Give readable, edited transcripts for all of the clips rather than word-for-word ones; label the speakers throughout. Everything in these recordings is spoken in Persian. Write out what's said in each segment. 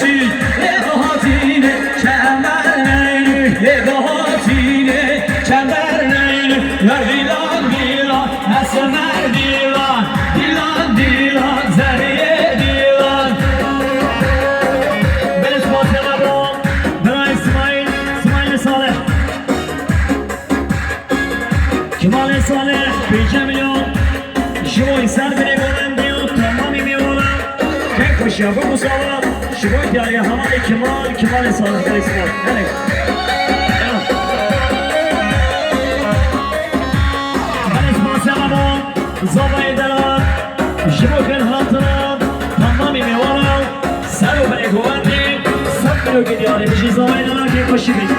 Speaker 1: چی هاتینه کمر نینه هاتینه کمر نینه دیلان دیلان اسمر دیلان دیلان دیلان زریه دیلان بلش فاطمه با برای اسماعیل صالح کمال صالح 5 میلیون شما سر بره بودن تمامی میمونم که کشیابه مساوام شما دیاری همه کمال صالح در اسمال زبای دلم شما کن حالتنم تمامی میوانم سر و بره گوندیم سب بلو که دیاری بشی زبای دلم که کشی بید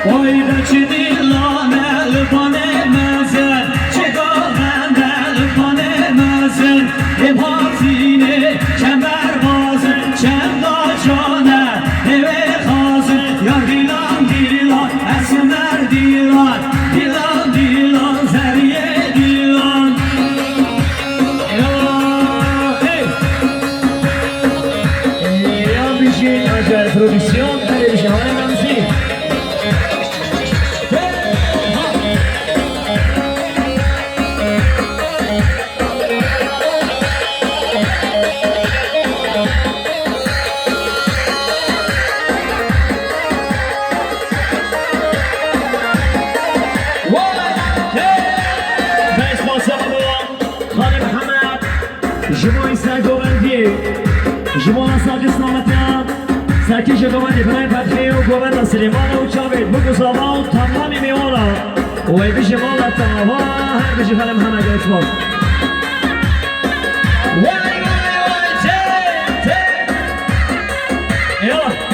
Speaker 1: وای بچی دیلانه لبانه مزن هاتینه کمر بازه چندا جانه نوه خازه یا دیلان دیلان اسمر دیلان دیلان دیلان زریه دیلان یا بیشین اجر پرودیسیون بیشین حالی ممزی جمعی سرگوبندی جمعی ساقسنامتیان سرکیش گوبندی برای فتحی و گوبند سلیمان و چاوید بگذابا و تمامی میوانا و ای بیشی مالتا و هر بیشی خلم همه گرچمان وای وای وای تی یلا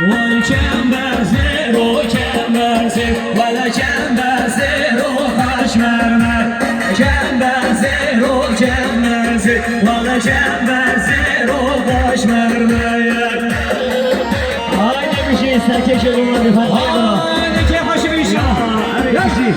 Speaker 1: وای چنبر زیرو چنبر زیر ولی چنبر زیرو خاش مرمر چنبر زیرو چنبر زیر ولی چنبر زیرو خاش مرمر آی نمیشه سرکش رو بفرد آی که خوش بیشا یاشی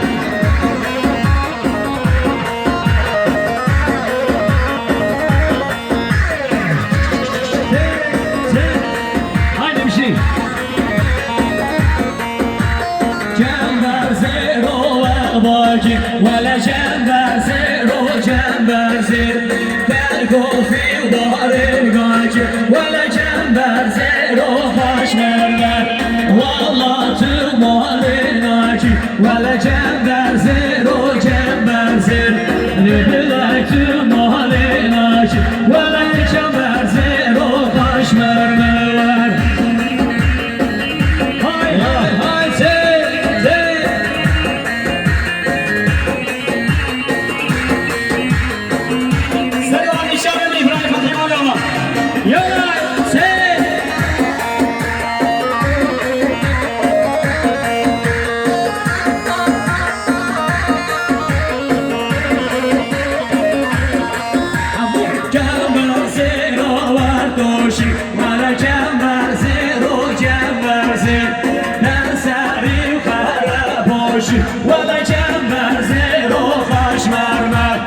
Speaker 1: ولا جنبر زيرو جنبر زير تلقوا في ظهر القاجر ولا جنبر زيرو خاش مرمر والله تمال الناجي ولا جنبر زيرو جنبر زير نبلع تمال الناجي ولا جنبر زيرو خاش مرمر هاي هاي هاي زير زير ولا جنبر زيرو جنبر زير نسري وخربوشي ولا جنبر زيرو خاش مرمر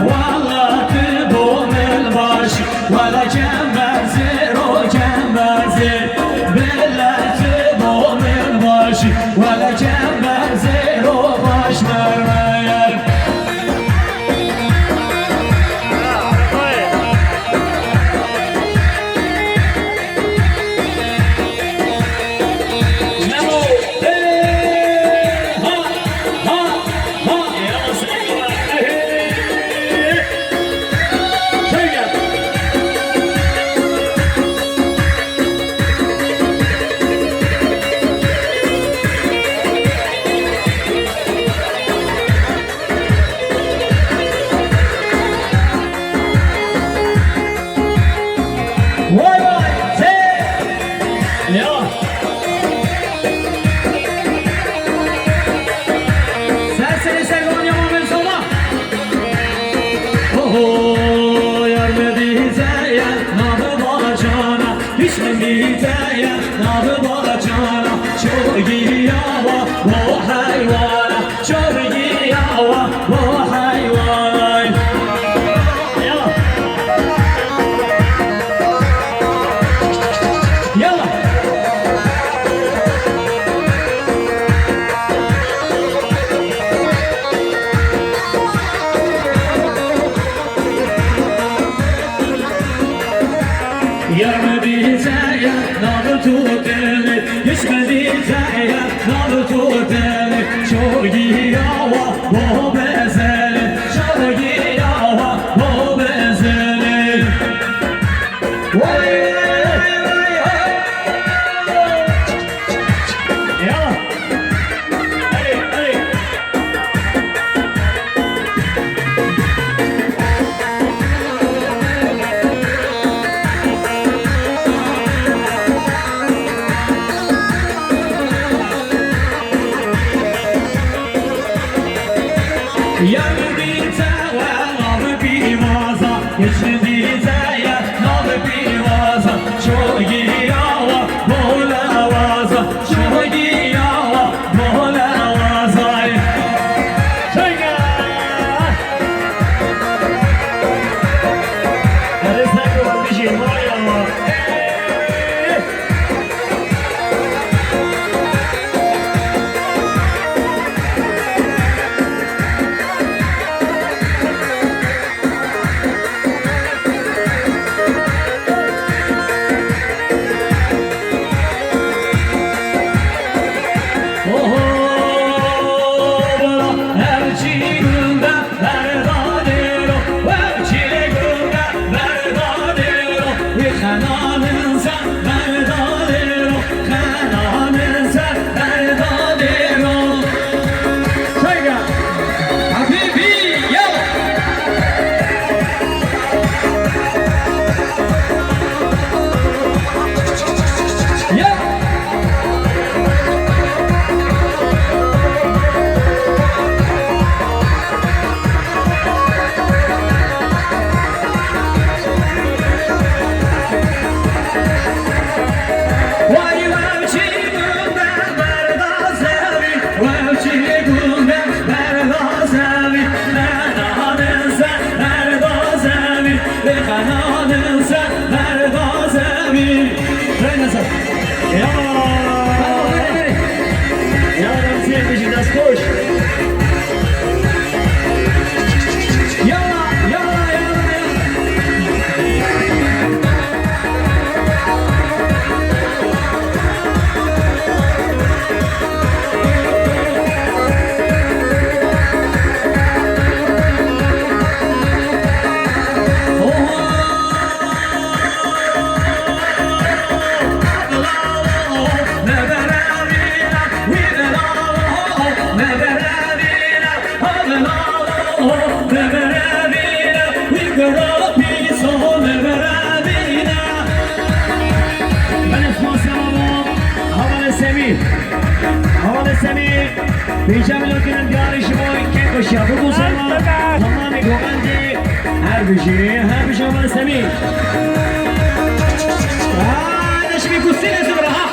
Speaker 1: والله تبوم الباشي ولا جنبر زيرو جنبر زير بالله تبوم الباشي ولا جنبر زيرو خاش مرمر یار مدیده یا نام با جانا هیچ مدیده یا نام با جانا چوگی آوا با حیوانا چوگی آوا با حیوان تو دلی یشمدی زایا نام تو دلی شوقی آوا با بزنی شوقی آوا با بزنی وای وای وای یا ای ای Yar bize ve nam bir vaza Hiç bize ya nam bir vaza Çoğu yava bola vaza Çoğu yava bola vaza Çayga Hadi sen de bir şey var ya Pijam lokinin gari şimoy ke koşabu kusama tamamı goganji her bir şey bana semi ne şimdi kusine zıbra ha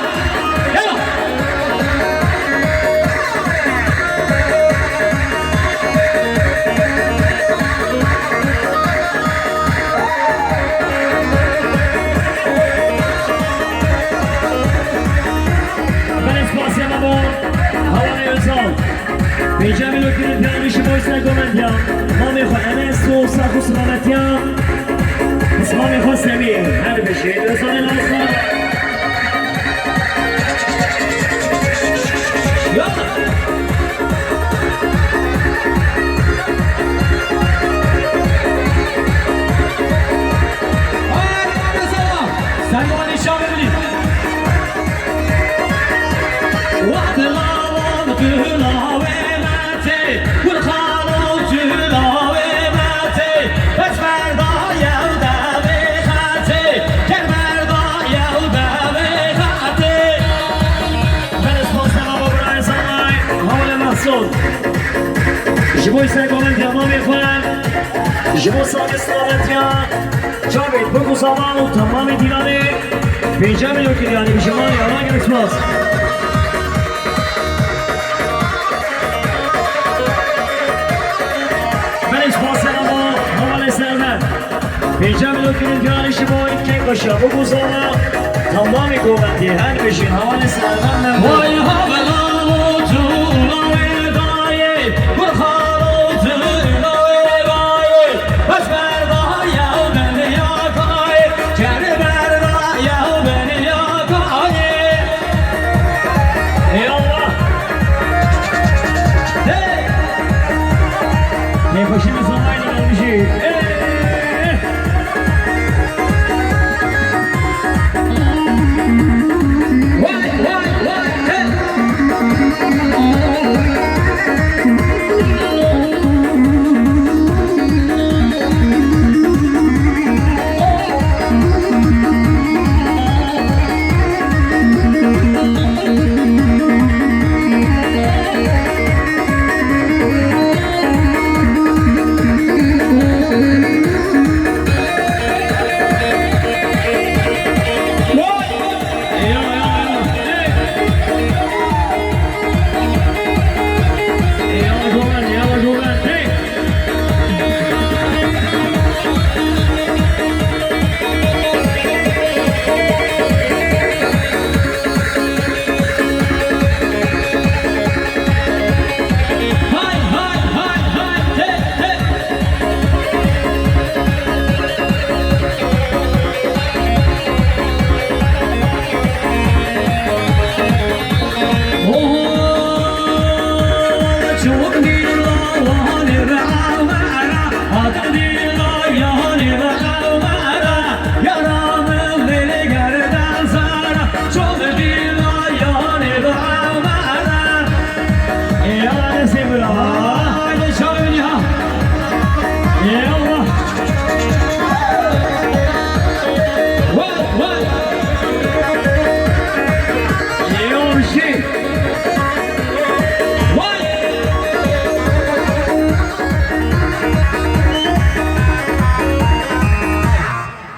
Speaker 1: yalla ben espasya amor havana yolsal Pijam lokinin gari şimoy sagomandya mami khane so sakhus mamatya اسمانی خواستمی هر بشه دوستان ناسا سلمانی شام ببینید وقت لاوان دلاوه مته گل خالو جلاوه مته بس فردا یوده جبوی سرگومن تمامی خورم جبو ساق سلامتیان جاوید بگو زمان و تمامی دیرانی 5 میلیون کلیانی بشمانی آران گرسماس من اسپاس اما حوالی سرمن 5 میلیون کلیانی شبوی که قشا بگو زمان تمامی گوبندی هر بشین حوالی سرمن
Speaker 2: وای حوالا